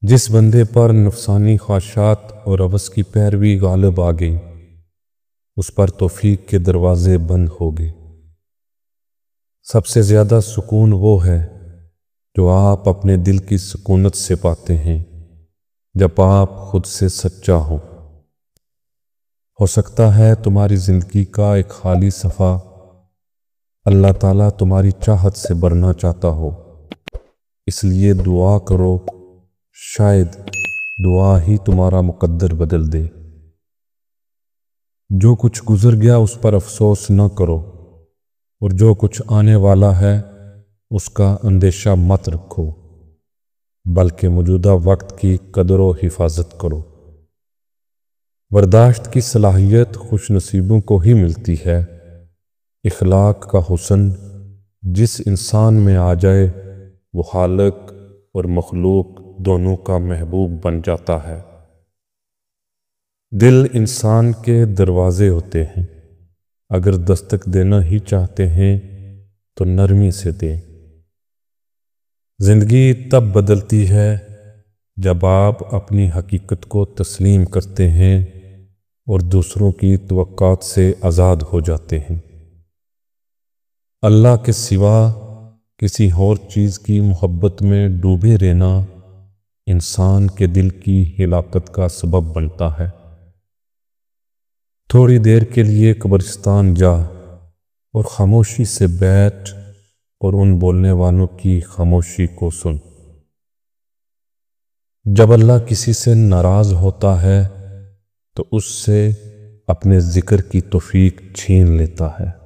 جس بندے پر نفسانی خواہشات اور ہوس کی پیروی غالب آ گئی، اس پر توفیق کے دروازے بند ہو گئے۔ سب سے زیادہ سکون وہ ہے جو آپ اپنے دل کی سکونت سے پاتے ہیں جب آپ خود سے سچا ہو۔ ہو سکتا ہے تمہاری زندگی کا ایک خالی صفحہ اللہ تعالیٰ تمہاری چاہت سے بھرنا چاہتا ہو، اس لیے دعا کرو، شاید دعا ہی تمہارا مقدر بدل دے۔ جو کچھ گزر گیا اس پر افسوس نہ کرو، اور جو کچھ آنے والا ہے اس کا اندیشہ مت رکھو، بلکہ موجودہ وقت کی قدر و حفاظت کرو۔ برداشت کی صلاحیت خوش نصیبوں کو ہی ملتی ہے۔ اخلاق کا حسن جس انسان میں آ جائے وہ خالق اور مخلوق دونوں کا محبوب بن جاتا ہے۔ دل انسان کے دروازے ہوتے ہیں، اگر دستک دینا ہی چاہتے ہیں تو نرمی سے دیں۔ زندگی تب بدلتی ہے جب آپ اپنی حقیقت کو تسلیم کرتے ہیں اور دوسروں کی توقعات سے آزاد ہو جاتے ہیں۔ اللہ کے سوا کسی اور چیز کی محبت میں ڈوبے رہنا انسان کے دل کی ہلاکت کا سبب بنتا ہے۔ تھوڑی دیر کے لیے قبرستان جا اور خاموشی سے بیٹھ اور ان بولنے والوں کی خاموشی کو سن۔ جب اللہ کسی سے ناراض ہوتا ہے تو اس سے اپنے ذکر کی توفیق چھین لیتا ہے۔